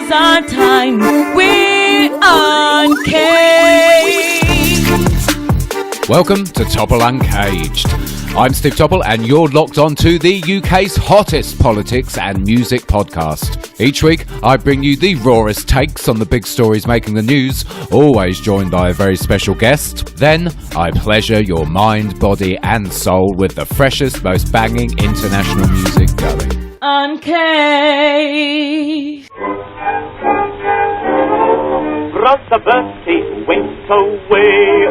now's our time. We're uncaged. Welcome to Topple Uncaged. I'm Steve Topple and you're locked on to the UK's hottest politics and music podcast. Each week I bring you the rawest takes on the big stories making the news, always joined by a very special guest. Then I pleasure your mind, body and soul with the freshest, most banging international music going. Uncaged. Brother Bertie went away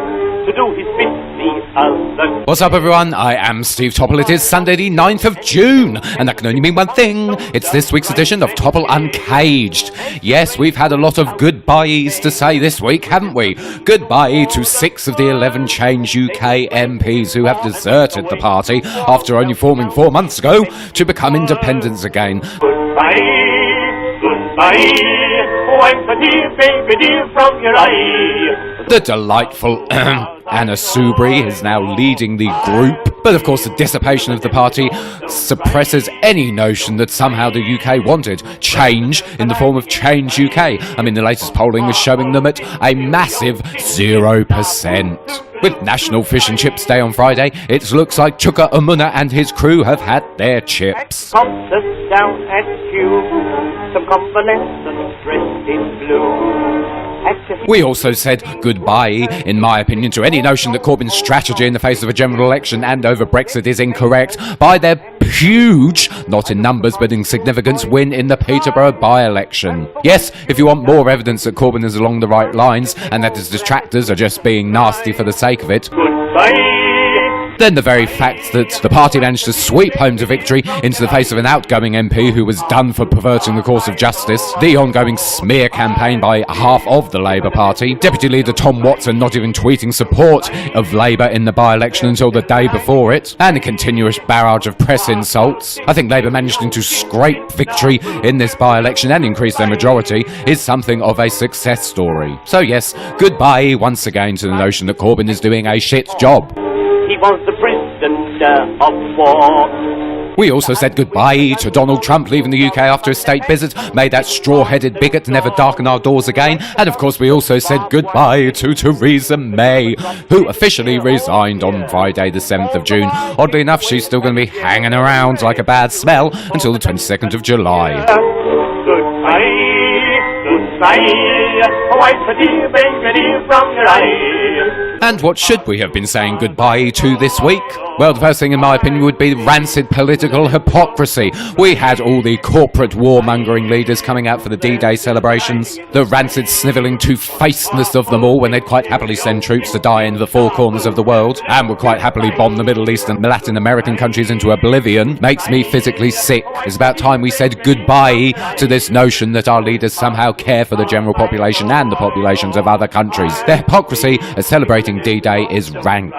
to do his bit the other. What's up everyone, I am Steve Topple. It is Sunday the 9th of June and that can only mean one thing. It's this week's edition of Topple Uncaged. Yes, we've had a lot of goodbyes to say this week, haven't we? Goodbye to 6 of the 11 Change UK MPs who have deserted the party after only forming 4 months ago to become independents again. Goodbye, goodbye, wipe the dear baby dear from your eye. The delightful Anna Soubry is now leading the group, but of course the dissipation of the party suppresses any notion that somehow the UK wanted change in the form of Change UK. I mean, the latest polling is showing them at a massive 0%. With National Fish and Chips Day on Friday, it looks like Chuka Umunna and his crew have had their chips. Concerts down at Kew, some convalescents dressed in blue. We also said goodbye, in my opinion, to any notion that Corbyn's strategy in the face of a general election and over Brexit is incorrect by their huge, not in numbers but in significance, win in the Peterborough by-election. Yes, if you want more evidence that Corbyn is along the right lines and that his detractors are just being nasty for the sake of it, Goodbye. then the very fact that the party managed to sweep home to victory into the face of an outgoing MP who was done for perverting the course of justice, the ongoing smear campaign by half of the Labour Party, Deputy Leader Tom Watson not even tweeting support of Labour in the by-election until the day before it, and a continuous barrage of press insults. I think Labour managing to scrape victory in this by-election and increase their majority is something of a success story. So yes, goodbye once again to the notion that Corbyn is doing a shit job. He was the president of war. We also said goodbye to Donald Trump leaving the UK after a state visit. May that straw-headed bigot never darken our doors again. And of course we also said goodbye to Theresa May, who officially resigned on Friday the 7th of June. Oddly enough, she's still going to be hanging around like a bad smell until the 22nd of July. Goodbye, goodbye, wipe the dear baby dear from your eye. And what should we have been saying goodbye to this week? Well, the first thing in my opinion would be rancid political hypocrisy. We had all the corporate warmongering leaders coming out for the D-Day celebrations, the rancid snivelling two-facedness of them all when they'd quite happily send troops to die in the four corners of the world, and would quite happily bomb the Middle East and Latin American countries into oblivion, makes me physically sick. It's about time we said goodbye to this notion that our leaders somehow care for the general population and the populations of other countries. Their hypocrisy as celebrating D-Day is rank.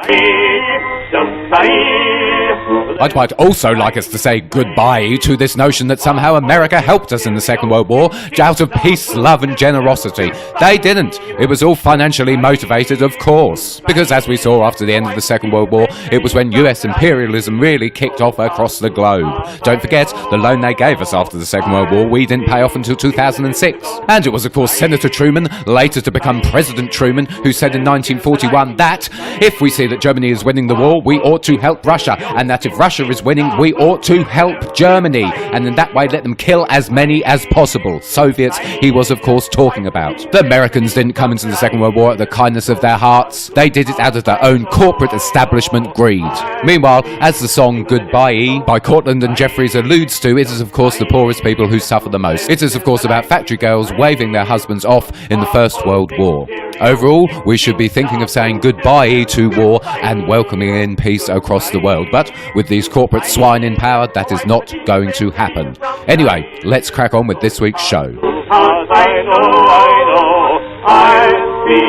I'd quite also like us to say goodbye to this notion that somehow America helped us in the Second World War out of peace, love and generosity. They didn't. It was all financially motivated, of course. Because as we saw after the end of the Second World War, it was when US imperialism really kicked off across the globe. Don't forget, the loan they gave us after the Second World War we didn't pay off until 2006. And it was of course Senator Truman, later to become President Truman, who said in 1941 that if we see that Germany is winning the war, we ought to help Russia, and that if Russia is winning, we ought to help Germany, and in that way let them kill as many as possible. Soviets he was of course talking about. The Americans didn't come into the Second World War at the kindness of their hearts. They did it out of their own corporate establishment greed. Meanwhile, as the song Goodbye by Cortland and Jeffries alludes to, it is of course the poorest people who suffer the most. It is of course about factory girls waving their husbands off in the First World War. Overall, we should be thinking of saying goodbye to war and welcoming in peace across the world. But with these corporate swine in power, that is not going to happen. Anyway, let's crack on with this week's show. I know, I'll be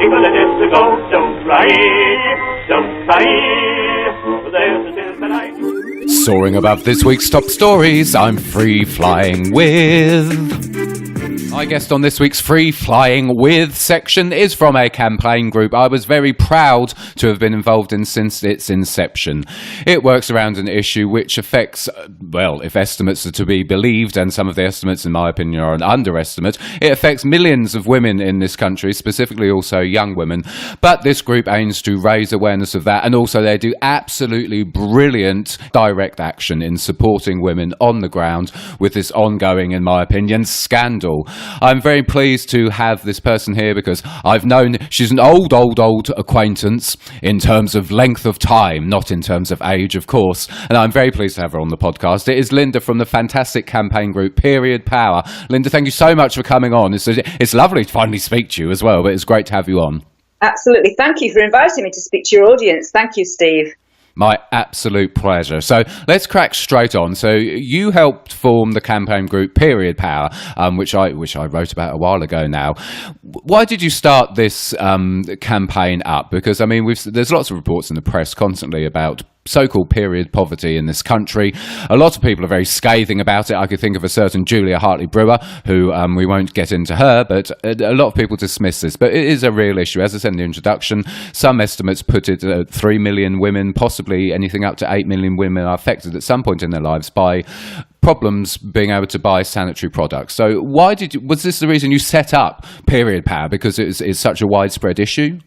single and to go. Don't cry, there's a silver light. Soaring above this week's top stories, I'm free flying with My guest on this week's Free Flying With section is from a campaign group I was very proud to have been involved in since its inception. It works around an issue which affects, well, if estimates are to be believed, and some of the estimates, in my opinion, are an underestimate, it affects millions of women in this country, specifically also young women. But this group aims to raise awareness of that, and also they do absolutely brilliant direct action in supporting women on the ground with this ongoing, in my opinion, scandal. I'm very pleased to have this person here because I've known she's an old acquaintance in terms of length of time, not in terms of age, of course. And I'm very pleased to have her on the podcast. It is Linda from the fantastic campaign group Period Power. Linda, thank you so much for coming on. It's lovely to finally speak to you as well, but it's great to have you on. Absolutely. Thank you for inviting me to speak to your audience. Thank you, Steve. My absolute pleasure. So let's crack straight on. So you helped form the campaign group Period Power, which I wrote about a while ago now. Why did you start this campaign up? Because, I mean, there's lots of reports in the press constantly about so-called period poverty in this country. A lot of people are very scathing about it. I could think of a certain Julia Hartley-Brewer, who we won't get into her, but a lot of people dismiss this. But it is a real issue. As I said in the introduction, some estimates put it at 3 million women, possibly anything up to 8 million women are affected at some point in their lives by problems being able to buy sanitary products. So was this the reason you set up Period Power, because it's such a widespread issue?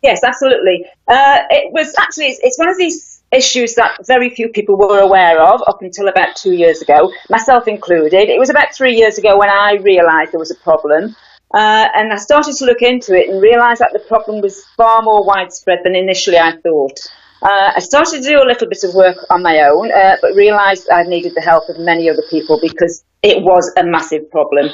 Yes, absolutely. It's one of these issues that very few people were aware of up until about 2 years ago, myself included. It was about 3 years ago when I realised there was a problem. And I started to look into it and realised that the problem was far more widespread than initially I thought. I started to do a little bit of work on my own, but realised I needed the help of many other people because it was a massive problem.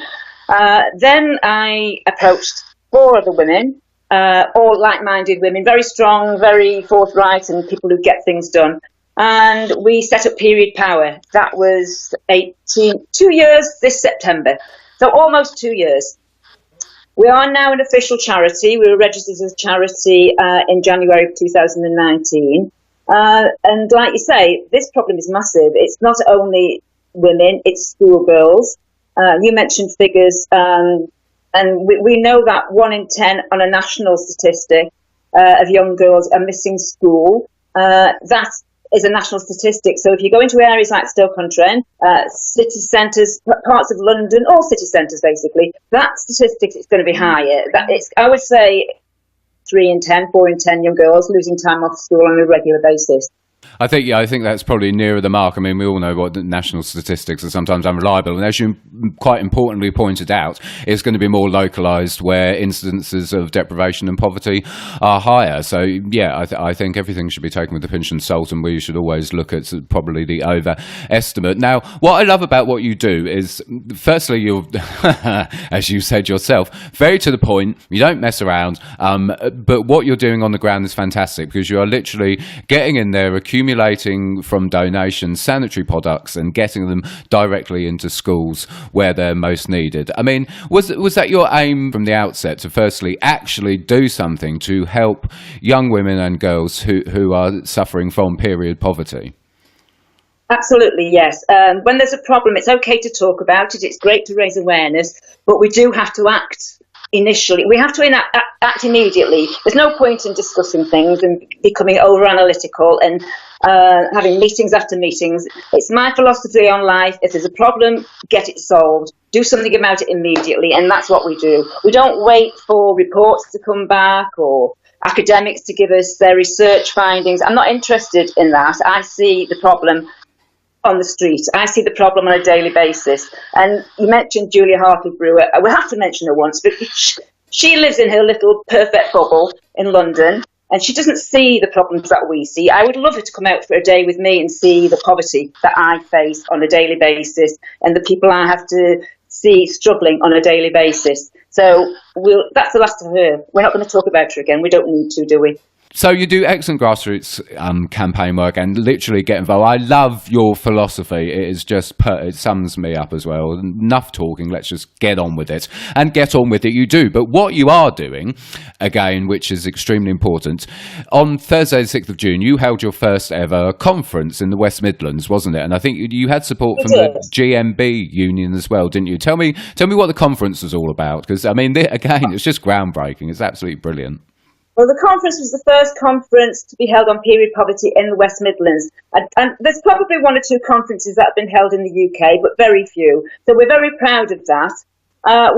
Then I approached 4 other women, all like-minded women, very strong, very forthright, and people who get things done. And we set up Period Power. That was 2 years this September, so almost 2 years. We are now an official charity. We were registered as a charity in January of 2019. And like you say, this problem is massive. It's not only women, it's schoolgirls. You mentioned figures, and we know that 1 in 10 on a national statistic of young girls are missing school. That is a national statistic. So if you go into areas like Stoke-on-Trent, city centres, parts of London, all city centres basically, that statistic is going to be higher. I would say 3 in 10, 4 in 10 young girls losing time off school on a regular basis. I think that's probably nearer the mark. I mean, we all know what the national statistics are sometimes unreliable, and as you quite importantly pointed out, it's going to be more localised where incidences of deprivation and poverty are higher. So, yeah, I think everything should be taken with a pinch of salt, and we should always look at probably the overestimate. Now, what I love about what you do is, firstly, you're, as you said yourself, very to the point. You don't mess around, but what you're doing on the ground is fantastic because you are literally getting in there, accumulating from donations sanitary products and getting them directly into schools where they're most needed. I mean, was that your aim from the outset, to firstly actually do something to help young women and girls who are suffering from period poverty? Absolutely, yes. When there's a problem, it's okay to talk about it. It's great to raise awareness, but we do have to act. Initially, we have to act immediately. There's no point in discussing things and becoming over-analytical and having meetings after meetings. It's my philosophy on life. If there's a problem, get it solved. Do something about it immediately, and that's what we do. We don't wait for reports to come back or academics to give us their research findings. I'm not interested in that. I see the problem on the street. I see the problem on a daily basis. And you mentioned Julia Hartley-Brewer. We have to mention her once, but she lives in her little perfect bubble in London, and she doesn't see the problems that we see. I would love her to come out for a day with me and see the poverty that I face on a daily basis and the people I have to see struggling on a daily basis. So that's the last of her. We're not going to talk about her again. We don't need to, do we? So you do excellent grassroots campaign work and literally get involved. I love your philosophy. It is just it sums me up as well. Enough talking. Let's just get on with it, and get on with it. You do. But what you are doing, again, which is extremely important, on Thursday, the 6th of June, you held your first ever conference in the West Midlands, wasn't it? And I think you had support from the GMB union as well, didn't you? Tell me what the conference was all about, because I mean, again, it's just groundbreaking. It's absolutely brilliant. Well, the conference was the first conference to be held on period poverty in the West Midlands. And there's probably one or two conferences that have been held in the UK, but very few. So we're very proud of that.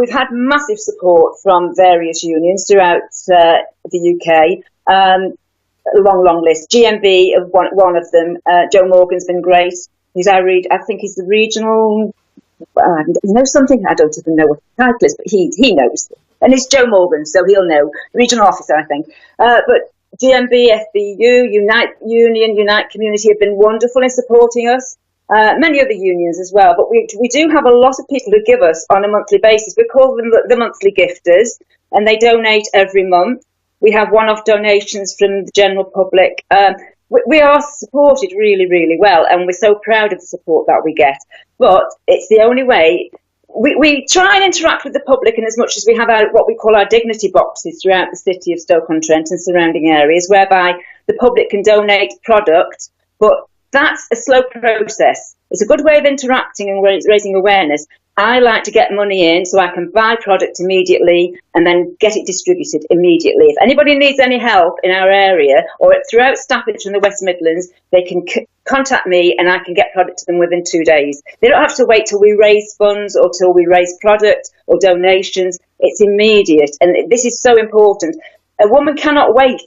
We've had massive support from various unions throughout the UK. A long list. GMB, one of them. Joe Morgan's been great. I think he's the regional... you know something? I don't even know what the title is, but he knows. And it's Joe Morgan, so he'll know. Regional officer, I think. But GMB, FBU, Unite Union, Unite Community have been wonderful in supporting us. Many other unions as well. But we do have a lot of people who give us on a monthly basis. We call them the monthly gifters, and they donate every month. We have one-off donations from the general public. We are supported really, really well, and we're so proud of the support that we get. But it's the only way. We try and interact with the public in as much as we have what we call our dignity boxes throughout the city of Stoke-on-Trent and surrounding areas, whereby the public can donate product, but that's a slow process. It's a good way of interacting and raising awareness. I like to get money in so I can buy product immediately and then get it distributed immediately. If anybody needs any help in our area or throughout Staffordshire and the West Midlands, they can contact me and I can get product to them within 2 days. They don't have to wait till we raise funds or till we raise product or donations. It's immediate, and this is so important. A woman cannot wait.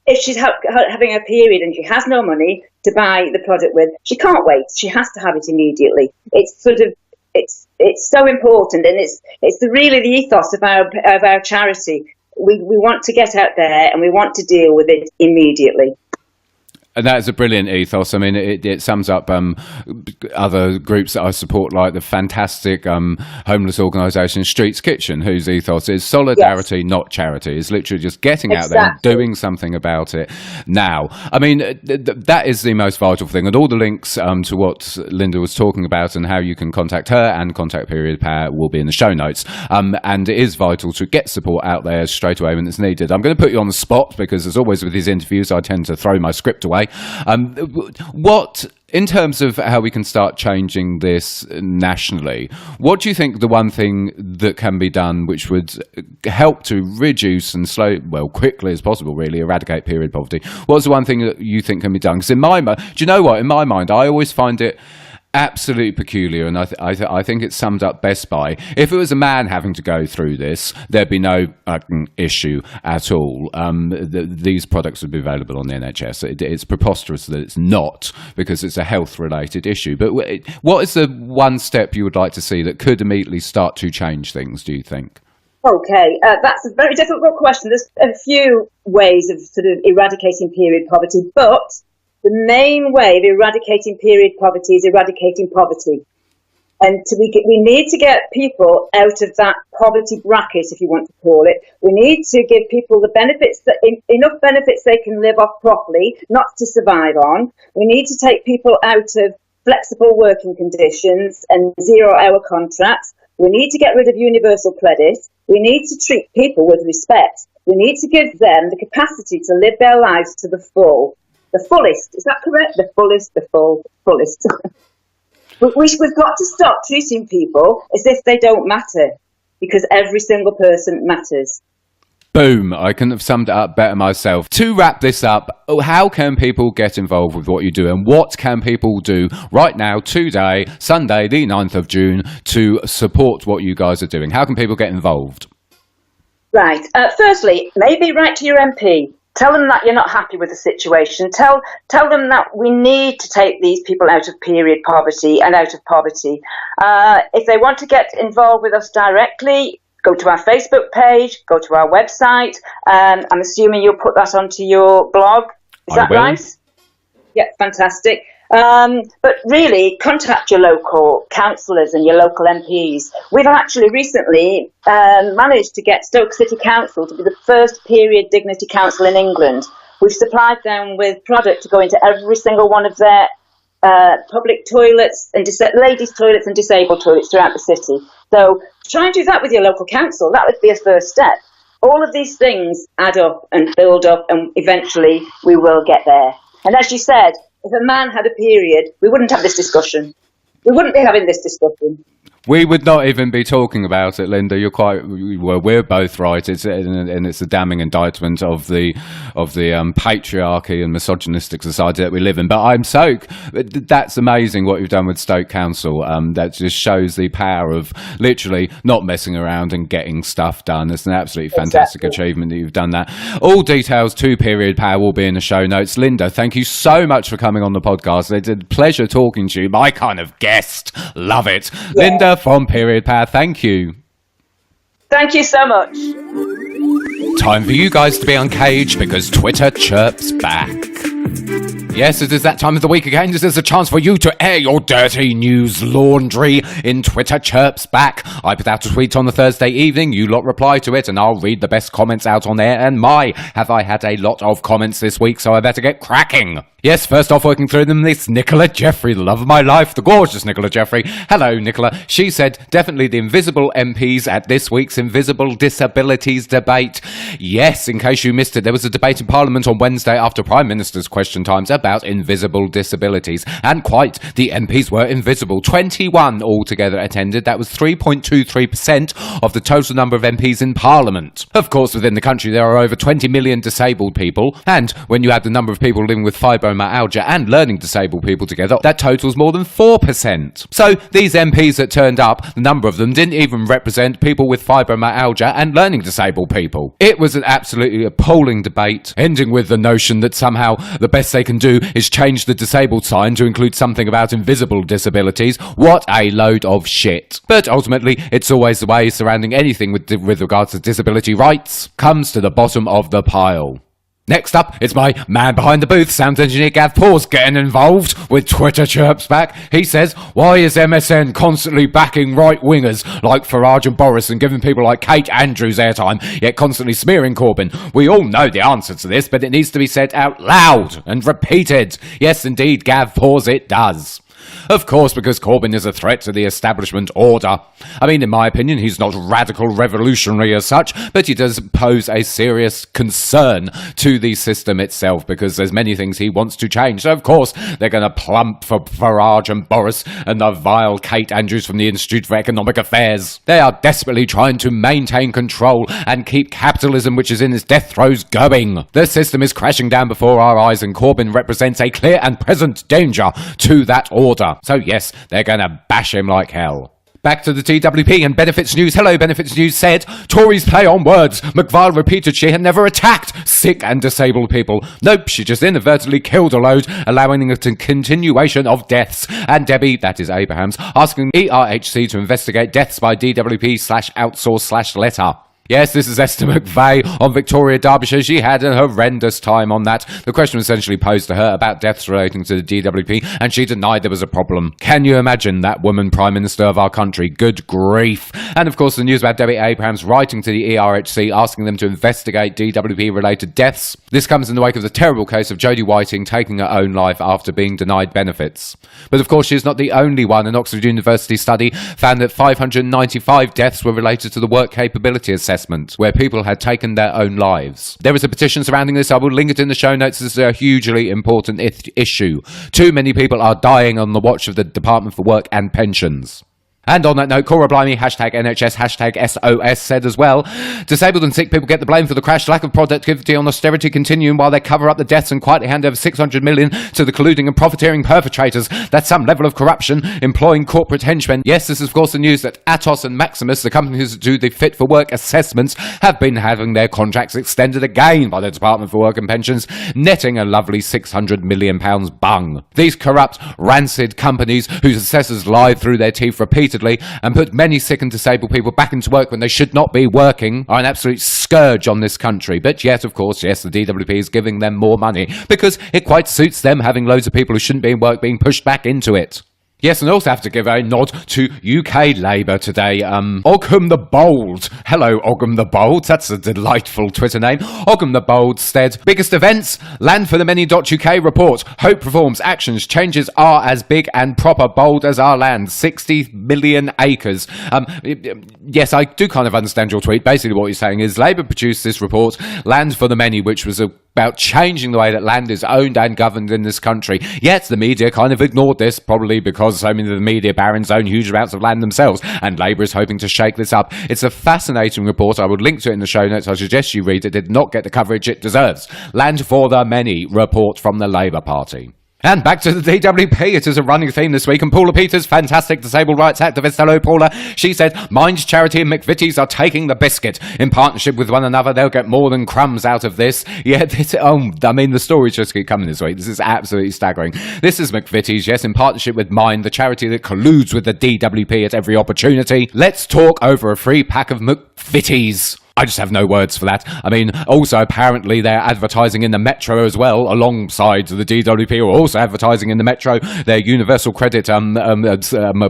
If she's having a period and she has no money to buy the product with, she can't wait. She has to have it immediately. It's so important, and it's really the ethos of our charity. We want to get out there and we want to deal with it immediately. And that is a brilliant ethos. I mean, it sums up other groups that I support, like the fantastic homeless organisation Streets Kitchen, whose ethos is solidarity, not charity. It's literally just getting out there and doing something about it now. I mean, that is the most vital thing. And all the links to what Linda was talking about and how you can contact her and contact Period Power will be in the show notes. And it is vital to get support out there straight away when it's needed. I'm going to put you on the spot because, as always with these interviews, I tend to throw my script away. What, in terms of how we can start changing this nationally, what do you think the one thing that can be done which would help to reduce and quickly as possible, really, eradicate period poverty? What's the one thing that you think can be done? Because in my mind, do you know what? In my mind, I always find it absolutely peculiar, and I think it's summed up best by, if it was a man having to go through this, there'd be no issue at all. These products would be available on the NHS. It's preposterous that it's not, because it's a health-related issue. But what is the one step you would like to see that could immediately start to change things, do you think? Okay, that's a very difficult question. There's a few ways of sort of eradicating period poverty, but the main way of eradicating period poverty is eradicating poverty. And we need to get people out of that poverty bracket, if you want to call it. We need to give people the benefits, enough benefits they can live off properly, not to survive on. We need to take people out of flexible working conditions and 0-hour contracts. We need to get rid of universal credit. We need to treat people with respect. We need to give them the capacity to live their lives to the full. The fullest, is that correct? The fullest. We've got to stop treating people as if they don't matter, because every single person matters. Boom, I couldn't have summed it up better myself. To wrap this up, how can people get involved with what you do, and what can people do right now, today, Sunday, the 9th of June, to support what you guys are doing? How can people get involved? Right. Firstly, maybe write to your MP. Tell them that you're not happy with the situation. Tell them that we need to take these people out of period poverty and out of poverty. If they want to get involved with us directly, go to our Facebook page, go to our website. I'm assuming you'll put that onto your blog. Is that right? Yeah, fantastic. But really, contact your local councillors and your local MPs. We've actually recently managed to get Stoke City Council to be the first period dignity council in England. We've supplied them with product to go into every single one of their public toilets and ladies' toilets and disabled toilets throughout the city. So try and do that with your local council. That would be a first step. All of these things add up and build up, and eventually we will get there. And as you said, if a man had a period, we wouldn't have this discussion. We wouldn't be having this discussion. We would not even be talking about it, Linda. You're quite well. We're both right. It's a damning indictment of the patriarchy and misogynistic society that we live in. But that's amazing what you've done with Stoke Council. That just shows the power of literally not messing around and getting stuff done. It's an absolutely fantastic achievement that you've done that. All details to Period Power will be in the show notes. Linda, thank you so much for coming on the podcast. It's a pleasure talking to you. My kind of guest. Love it. Yeah. Linda from Period Power, thank you. Thank you so much. Time for you guys to be uncaged because Twitter chirps back. Yes, it is that time of the week again. This is a chance for you to air your dirty news laundry in Twitter Chirps Back. I put out a tweet on the Thursday evening. You lot reply to it, and I'll read the best comments out on air. And have I had a lot of comments this week, so I better get cracking. Yes, first off, working through them, this Nicola Jeffrey, the love of my life, the gorgeous Nicola Jeffrey. Hello, Nicola. She said, definitely the invisible MPs at this week's Invisible Disabilities debate. Yes, in case you missed it, there was a debate in Parliament on Wednesday after Prime Minister's question times about invisible disabilities. And quite, the MPs were invisible. 21 altogether attended. That was 3.23% of the total number of MPs in Parliament. Of course, within the country, there are over 20 million disabled people. And when you add the number of people living with fibromyalgia and learning disabled people together, that totals more than 4%. So these MPs that turned up, the number of them didn't even represent people with fibromyalgia and learning disabled people. It was an absolutely appalling debate, ending with the notion that somehow the best they can do is change the disabled sign to include something about invisible disabilities. What a load of shit. But ultimately, it's always the way surrounding anything with regards to disability rights comes to the bottom of the pile. Next up, it's my man behind the booth, sound engineer Gav Paws, getting involved with Twitter Chirps Back. He says, why is MSN constantly backing right-wingers like Farage and Boris and giving people like Kate Andrews airtime, yet constantly smearing Corbyn? We all know the answer to this, but it needs to be said out loud and repeated. Yes, indeed, Gav Paws, it does. Of course, because Corbyn is a threat to the establishment order. I mean, in my opinion, he's not radical revolutionary as such, but he does pose a serious concern to the system itself, because there's many things he wants to change. So, of course, they're going to plump for Farage and Boris and the vile Kate Andrews from the Institute for Economic Affairs. They are desperately trying to maintain control and keep capitalism, which is in its death throes, going. The system is crashing down before our eyes, and Corbyn represents a clear and present danger to that order. So yes, they're going to bash him like hell. Back to the TWP and Benefits News. Hello, Benefits News said, Tories play on words. McVile repeated she had never attacked sick and disabled people. Nope, she just inadvertently killed a load, allowing a continuation of deaths. And Debbie, that is Abrahams, asking ERHC to investigate deaths by DWP/outsource/letter. Yes, this is Esther McVeigh on Victoria, Derbyshire. She had a horrendous time on that. The question was essentially posed to her about deaths relating to the DWP, and she denied there was a problem. Can you imagine that woman Prime Minister of our country? Good grief. And of course, the news about Debbie Abrahams writing to the ERHC asking them to investigate DWP-related deaths. This comes in the wake of the terrible case of Jodie Whiting taking her own life after being denied benefits. But of course, she's not the only one. An Oxford University study found that 595 deaths were related to the work capability assessment, where people had taken their own lives. There is a petition surrounding this. I will link it in the show notes. This is a hugely important issue. Too many people are dying on the watch of the Department for Work and Pensions. And on that note, Cora Blimey, #NHS, #SOS said as well, disabled and sick people get the blame for the crash, lack of productivity on austerity continuing while they cover up the deaths and quietly hand over 600 million to the colluding and profiteering perpetrators. That's some level of corruption, employing corporate henchmen. Yes, this is of course the news that Atos and Maximus, the companies that do the Fit for Work assessments, have been having their contracts extended again by the Department for Work and Pensions, netting a lovely £600 million bung. These corrupt, rancid companies whose assessors lied through their teeth repeatedly repeatedly and put many sick and disabled people back into work when they should not be working are an absolute scourge on this country. But yet, of course, yes, the DWP is giving them more money because it quite suits them having loads of people who shouldn't be in work being pushed back into it. Yes, and also have to give a nod to UK Labour today. Ogham the Bold. Hello, Ogham the Bold. That's a delightful Twitter name. Ogham the Bold said, biggest events, landforthemany.uk report. Hope reforms, actions, changes are as big and proper bold as our land. 60 million acres. Yes, I do kind of understand your tweet. Basically what you're saying is Labour produced this report, Land for the Many, which was about changing the way that land is owned and governed in this country. Yet the media kind of ignored this, probably because so many of the media barons own huge amounts of land themselves, and Labour is hoping to shake this up. It's a fascinating report. I would link to it in the show notes. I suggest you read it. It did not get the coverage it deserves. Land for the Many report from the Labour Party. And back to the DWP. It is a running theme this week, and Paula Peters, fantastic disabled rights activist, hello Paula, she said, Mind Charity and McVitie's are taking the biscuit. In partnership with one another, they'll get more than crumbs out of this. Yeah, the stories just keep coming this week. This is absolutely staggering. This is McVitie's, yes, in partnership with Mind, the charity that colludes with the DWP at every opportunity. Let's talk over a free pack of McVitie's. I just have no words for that. I mean, also apparently they're advertising in the Metro as well, alongside the DWP, who are also advertising in the Metro. Their Universal Credit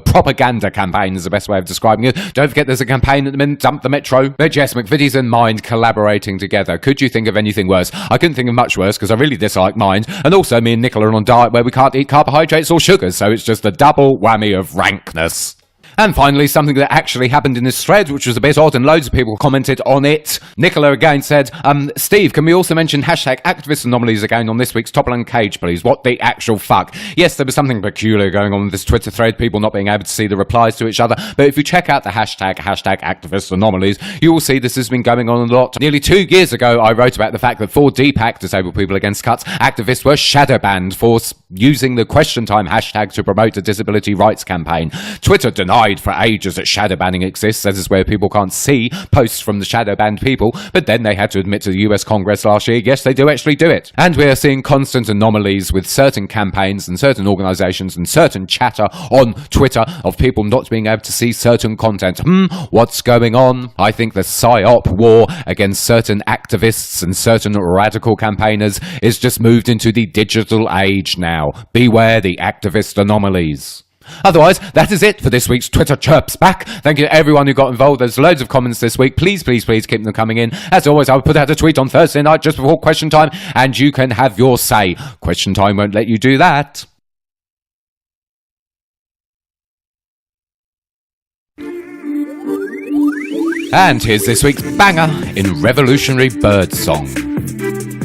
propaganda campaign is the best way of describing it. Don't forget there's a campaign at the minute, Dump the Metro. But yes, McVitie's and Mind collaborating together. Could you think of anything worse? I couldn't think of much worse because I really dislike Mind. And also me and Nicola are on a diet where we can't eat carbohydrates or sugars, so it's just a double whammy of rankness. And finally, something that actually happened in this thread, which was a bit odd, and loads of people commented on it. Nicola again said, Steve, can we also mention hashtag activist anomalies again on this week's Topple and Cage, please? What the actual fuck? Yes, there was something peculiar going on with this Twitter thread, people not being able to see the replies to each other. But if you check out the hashtag activist anomalies, you will see this has been going on a lot. Nearly 2 years ago, I wrote about the fact that for DPAC, Disabled People Against Cuts, activists were shadow banned for using the question time hashtag to promote a disability rights campaign. Twitter denied for ages that shadow banning exists, as is where people can't see posts from the shadow banned people, but then they had to admit to the US Congress last year, yes, they do actually do it. And we are seeing constant anomalies with certain campaigns and certain organisations and certain chatter on Twitter of people not being able to see certain content. What's going on? I think the PSYOP war against certain activists and certain radical campaigners is just moved into the digital age now. Beware the activist anomalies. Otherwise, that is it for this week's Twitter Chirps Back. Thank you to everyone who got involved. There's loads of comments this week. Please keep them coming in. As always, I will put out a tweet on Thursday night just before Question Time, and you can have your say. Question Time won't let you do that. And here's this week's banger in Revolutionary Bird Song.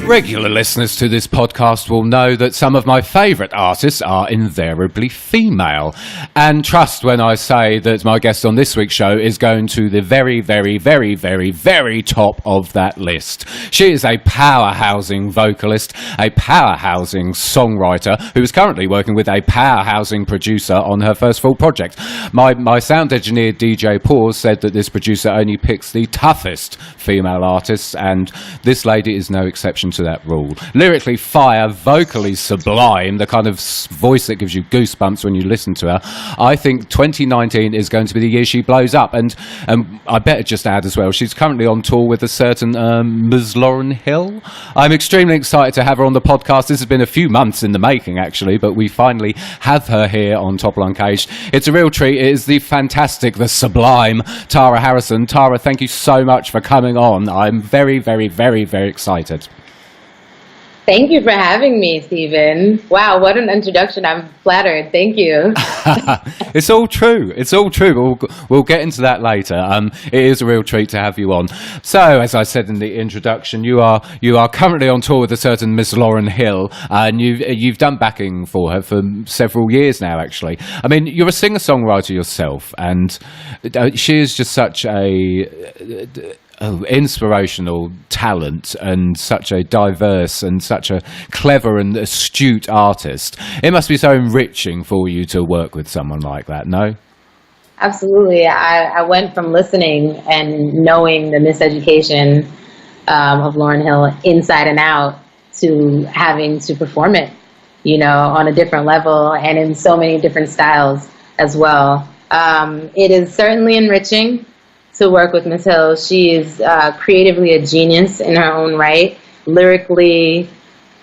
Regular listeners to this podcast will know that some of my favourite artists are invariably female. And trust when I say that my guest on this week's show is going to the very, very, very, very, very top of that list. She is a powerhousing vocalist, a powerhousing songwriter, who is currently working with a powerhousing producer on her first full project. My sound engineer DJ Paul said that this producer only picks the toughest female artists, and this lady is no exception to that rule. Lyrically fire, vocally sublime, the kind of voice that gives you goosebumps when you listen to her. I think 2019 is going to be the year she blows up, and I better just add as well, she's currently on tour with a certain Ms. Lauren Hill. I'm extremely excited to have her on the podcast. This has been a few months in the making actually, but we finally have her here on Topple Uncaged. It's a real treat. It is the fantastic, the sublime Tara Harrison. Tara, thank you so much for coming on. I'm very, very, very, very excited. Thank you for having me, Stephen. Wow, what an introduction. I'm flattered. Thank you. It's all true. It's all true. We'll get into that later. It is a real treat to have you on. So, as I said in the introduction, you are currently on tour with a certain Miss Lauren Hill, and you've done backing for her for several years now, actually. I mean, you're a singer-songwriter yourself, and she is just such a inspirational talent and such a diverse and such a clever and astute artist. It must be so enriching for you to work with someone like that, no? Absolutely. I went from listening and knowing the miseducation of Lauryn Hill inside and out to having to perform it, on a different level and in so many different styles as well. It is certainly enriching to work with Miss Hill. She is creatively a genius in her own right. Lyrically,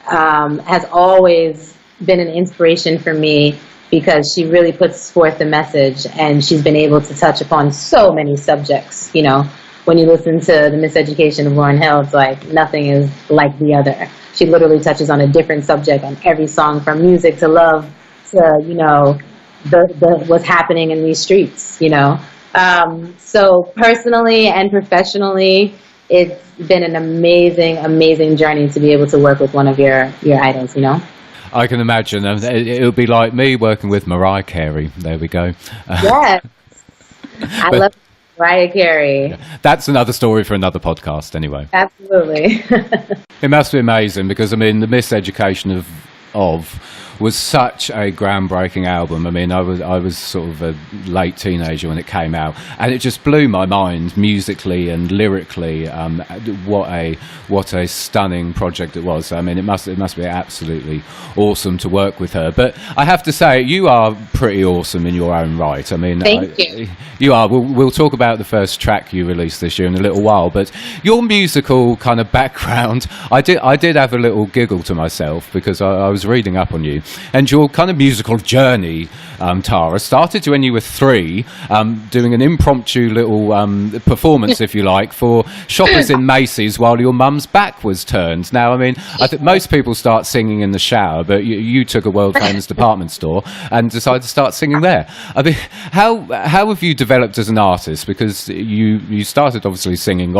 has always been an inspiration for me because she really puts forth the message, and she's been able to touch upon so many subjects. You know, when you listen to the Miseducation of Lauryn Hill, it's like nothing is like the other. She literally touches on a different subject on every song, from music to love to, you know, the what's happening in these streets, you know. So personally and professionally, it's been an amazing journey to be able to work with one of your idols, you know. I can imagine. It would be like me working with Mariah Carey. There we go. Yes. I love Mariah Carey. That's another story for another podcast anyway. Absolutely. It must be amazing because, I mean, the Miseducation of was such a groundbreaking album. I mean, I was sort of a late teenager when it came out, and it just blew my mind musically and lyrically. What a stunning project it was. I mean, it must be absolutely awesome to work with her. But I have to say, you are pretty awesome in your own right. I mean, thank you. You are. We'll talk about the first track you released this year in a little while, but your musical kind of background, I did have a little giggle to myself because I was reading up on you. And your kind of musical journey, Tara, started when you were 3, doing an impromptu little performance, if you like, for shoppers in Macy's while your mum's back was turned. Now, I mean, I think most people start singing in the shower, but you took a world-famous department store and decided to start singing there. I mean, how have you developed as an artist? Because you started obviously singing,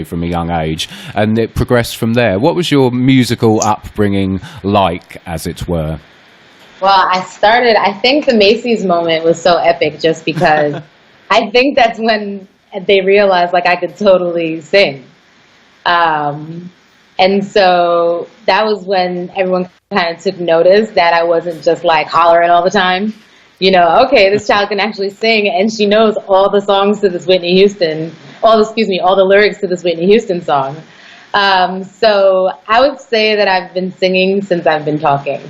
from a young age, and it progressed from there. What was your musical upbringing like, as it were? Well, I think the Macy's moment was so epic just because I think that's when they realized, like, I could totally sing. And so that was when everyone kind of took notice that I wasn't just, like, hollering all the time. You know, okay, this child can actually sing, and she knows all the songs to this Whitney Houston, all the lyrics to this Whitney Houston song. So I would say that I've been singing since I've been talking.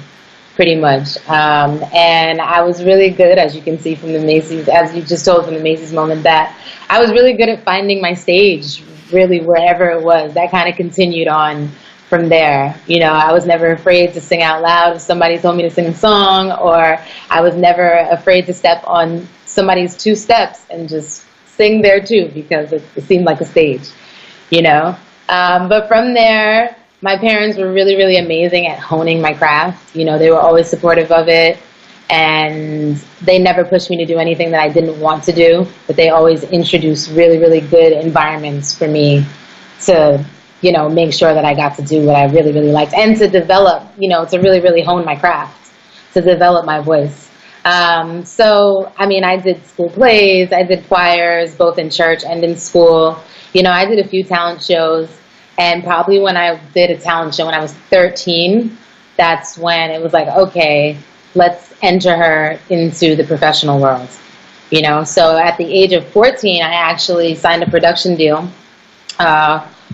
Pretty much. And I was really good, as you can see from the Macy's, as you just told from the Macy's moment, that I was really good at finding my stage, really, wherever it was. That kind of continued on from there. You know, I was never afraid to sing out loud if somebody told me to sing a song, or I was never afraid to step on somebody's 2 steps and just sing there too, because it seemed like a stage, you know. But from there, my parents were really amazing at honing my craft. You know, they were always supportive of it, and they never pushed me to do anything that I didn't want to do, but they always introduced really good environments for me to, you know, make sure that I got to do what I really liked, and to develop, you know, to really hone my craft, to develop my voice. So, I mean, I did school plays, I did choirs, both in church and in school. You know, I did a few talent shows. And probably when I did a talent show when I was 13, that's when it was like, okay, let's enter her into the professional world. You know, so at the age of 14, I actually signed a production deal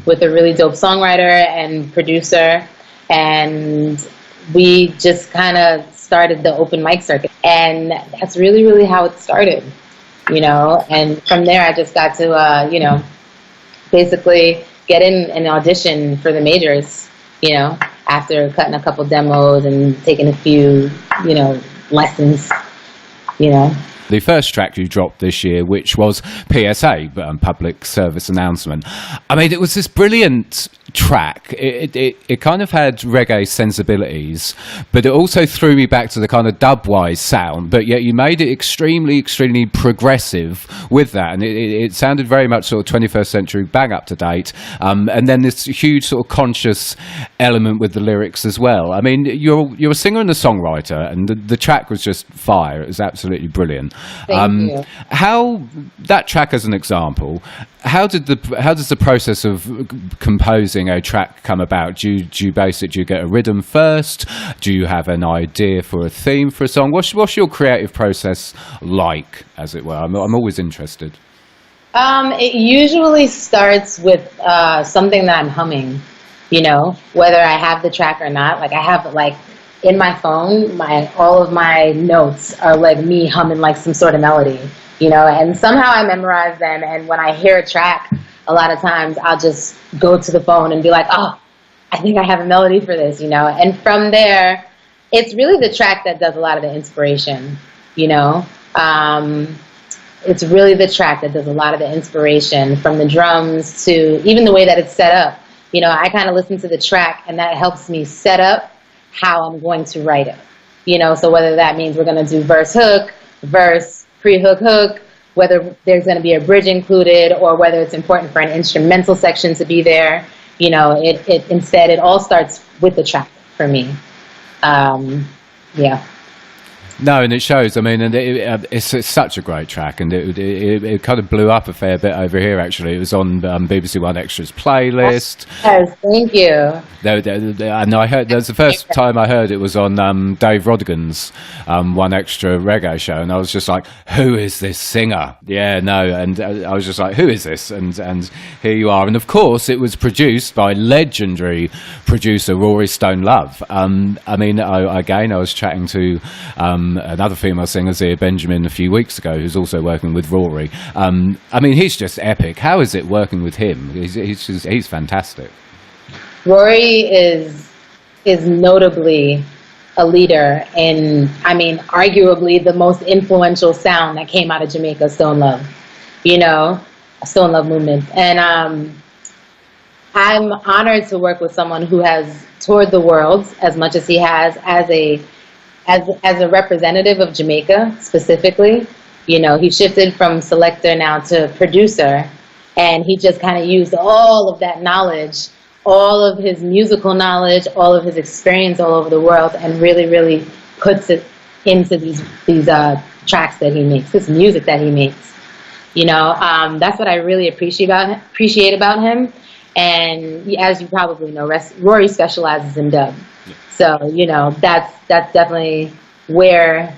with a really dope songwriter and producer. And we just kind of started the open mic circuit. And that's really how it started, you know. And from there, I just got to, you know, basically get in an audition for the majors, you know, after cutting a couple demos and taking a few, you know, lessons, you know. The first track you dropped this year, which was PSA, Public Service Announcement. I mean, it was this brilliant track. It kind of had reggae sensibilities, but it also threw me back to the kind of dubwise sound, but yet you made it extremely progressive with that, and it sounded very much sort of 21st century, bang up to date, and then this huge sort of conscious element with the lyrics as well. I mean, you're a singer and a songwriter, and the track was just fire. It was absolutely brilliant. Thank you. How that track, as an example, how does the process of composing a track come about? Do you get a rhythm first? Do you have an idea for a theme for a song? What's your creative process like, as it were? I'm always interested. It usually starts with something that I'm humming, you know, whether I have the track or not. Like, I have, like, in my phone, all of my notes are like me humming like some sort of melody, you know, and somehow I memorize them. And when I hear a track, a lot of times I'll just go to the phone and be like, oh, I think I have a melody for this, you know. And from there, it's really the track that does a lot of the inspiration, you know. It's really the track that does a lot of the inspiration, from the drums to even the way that it's set up. You know, I kind of listen to the track, and that helps me set up how I'm going to write it. You know, so whether that means we're going to do verse hook, verse pre-hook hook, whether there's going to be a bridge included, or whether it's important for an instrumental section to be there. You know, instead it all starts with the track for me. Yeah. No, and it shows. I mean, and it's such a great track, and it kind of blew up a fair bit over here. Actually, it was on BBC One Extra's playlist. Yes, thank you. And I heard that's the first time I heard it was on Dave Rodigan's One Extra reggae show, and I was just like, "Who is this singer?" Yeah, no, and I was just like, "Who is this?" And here you are, and of course, it was produced by legendary producer Rory Stone Love. I mean, I was chatting to another female singer, Zia Benjamin, a few weeks ago, who's also working with Rory. I mean, he's just epic. How is it working with him? He's fantastic. Rory is notably a leader in, I mean, arguably the most influential sound that came out of Jamaica, Stone Love. You know, Stone Love movement. And I'm honored to work with someone who has toured the world as much as he has as a representative of Jamaica specifically. You know, he shifted from selector now to producer, and he just kind of used all of that knowledge, all of his musical knowledge, all of his experience all over the world, and really, really puts it into these tracks that he makes, this music that he makes. You know, that's what I really appreciate about him. And as you probably know, Rory specializes in dub. So, you know, that's definitely where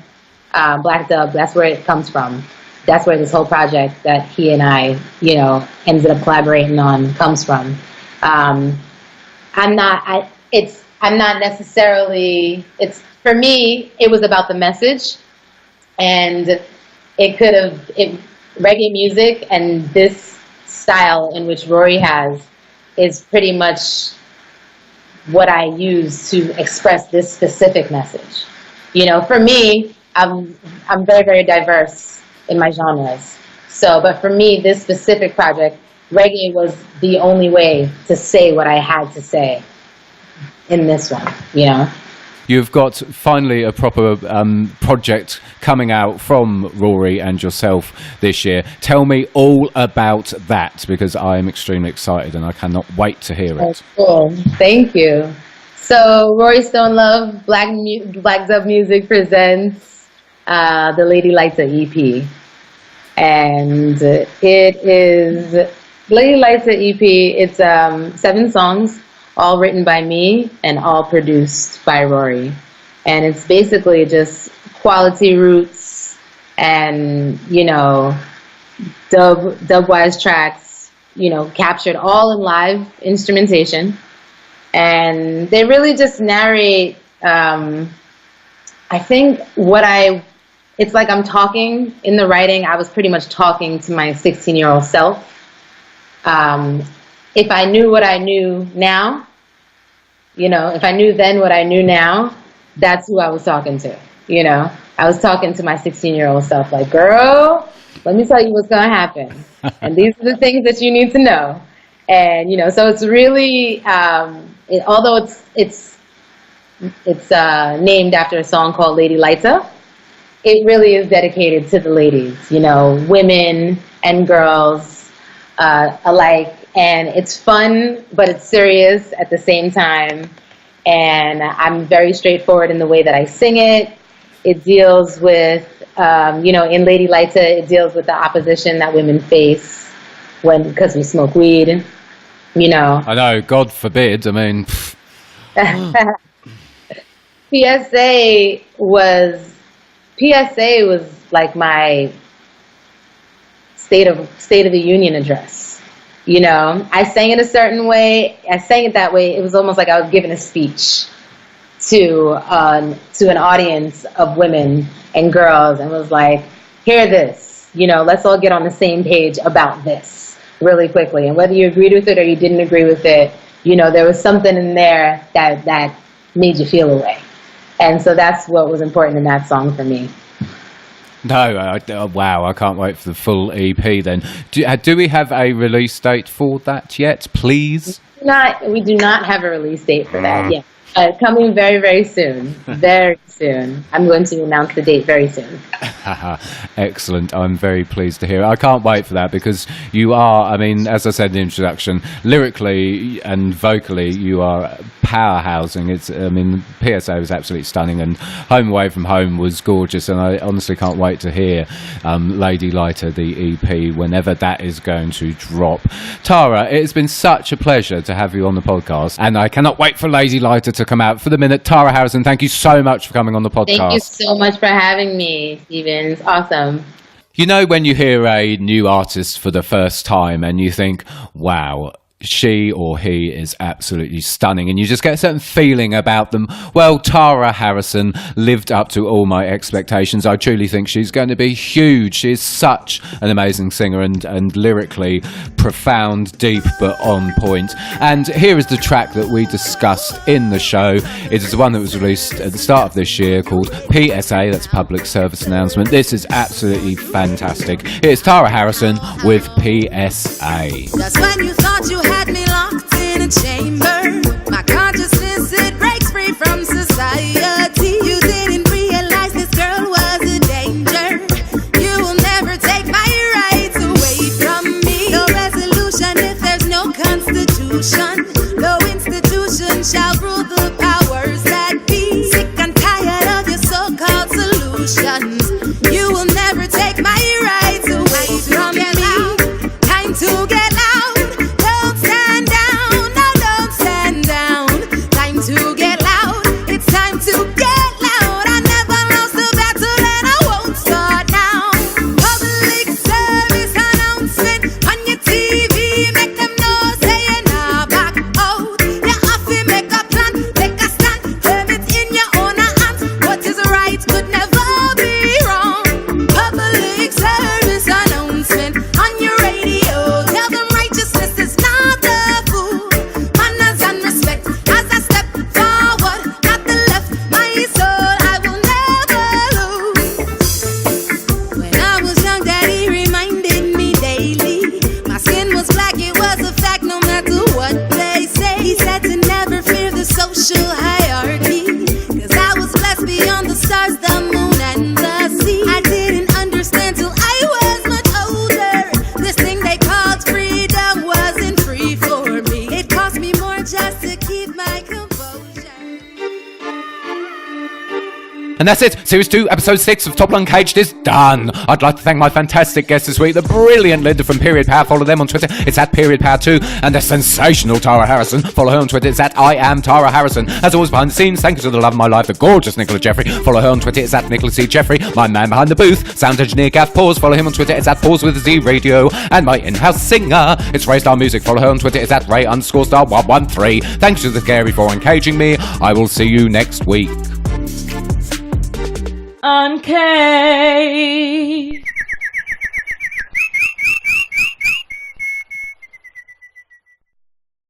Black Dub, that's where it comes from. That's where this whole project that he and I, you know, ended up collaborating on comes from. I'm not necessarily, for me, it was about the message, and reggae music and this style in which Rory has is pretty much what I use to express this specific message. You know, for me, I'm very, very diverse in my genres. So, but for me, this specific project, reggae was the only way to say what I had to say in this one, you know. You've got finally a proper project coming out from Rory and yourself this year. Tell me all about that, because I am extremely excited and I cannot wait to hear it. Cool. Thank you. So Rory Stone Love, Black Dub Music presents the Lady Lighter EP. And it is Lady Lighter EP. It's 7 songs, all written by me and all produced by Rory. And it's basically just quality roots and, you know, dub-wise tracks, you know, captured all in live instrumentation. And they really just narrate, I think it's like I'm talking in the writing. I was pretty much talking to my 16-year-old self. If I knew what I knew now, you know, if I knew then what I knew now, that's who I was talking to, you know. I was talking to my 16-year-old self, like, girl, let me tell you what's going to happen. And these are the things that you need to know. And, you know, so it's really, although it's named after a song called Lady Lighter, it really is dedicated to the ladies, you know, women and girls alike. And it's fun, but it's serious at the same time. And I'm very straightforward in the way that I sing it. It deals with, you know, in Lady Lighter, it deals with the opposition that women face because we smoke weed, you know. I know, God forbid, I mean. PSA was like my State of the Union address. You know, I sang it a certain way. I sang it that way. It was almost like I was giving a speech to an audience of women and girls and was like, hear this, let's all get on the same page about this really quickly. And whether you agreed with it or you didn't agree with it, there was something in there that made you feel a way. And so that's what was important in that song for me. No, wow, I can't wait for the full EP then. Do we have a release date for that yet, please? We do not have a release date for that yet. Coming very, very soon. Very soon. I'm going to announce the date very soon. Excellent. I'm very pleased to hear it. I can't wait for that because you are, as I said in the introduction, lyrically and vocally, you are powerhousing. PSA was absolutely stunning and Home Away from Home was gorgeous, and I honestly can't wait to hear Lady Lighter, the EP, whenever that is going to drop. Tara, it has been such a pleasure to have you on the podcast, and I cannot wait for Lady Lighter to come out. For the minute, Tara Harrison, thank you so much for coming on the podcast. Thank you so much for having me, Stephen. It's awesome. When you hear a new artist for the first time and you think, wow, she or he is absolutely stunning, and you just get a certain feeling about them. Well, Tara Harrison lived up to all my expectations. I truly think she's going to be huge. She is such an amazing singer and lyrically profound, deep, but on point. And here is the track that we discussed in the show. It is the one that was released at the start of this year called PSA, that's Public Service Announcement. This is absolutely fantastic. Here's Tara Harrison with PSA. Just when you thought you had me locked in a chamber, my consciousness, it breaks free from society. You didn't realize this girl was a danger. You will never take my rights away from me. No resolution if there's no constitution. No institution shall rule the powers that be. Sick and tired of your so-called solutions. You will never take my rights away from me. Time to get loud. And that's it. Series 2, Episode 6 of Topple Uncaged is done. I'd like to thank my fantastic guests this week, the brilliant Linda from Period Power. Follow them on Twitter. It's at Period Power 2. And the sensational Tara Harrison. Follow her on Twitter. It's at I Am Tara Harrison. As always, behind the scenes, thank you to the love of my life, the gorgeous Nicola Jeffrey. Follow her on Twitter. It's at Nicola C. Jeffrey. My man behind the booth, sound engineer Gav Pause. Follow him on Twitter. It's at Pause with a Z Radio. And my in-house singer, it's Ray Star Music. Follow her on Twitter. It's at Ray_Star113. Thanks to the Canary for encaging me. I will see you next week. Uncaged.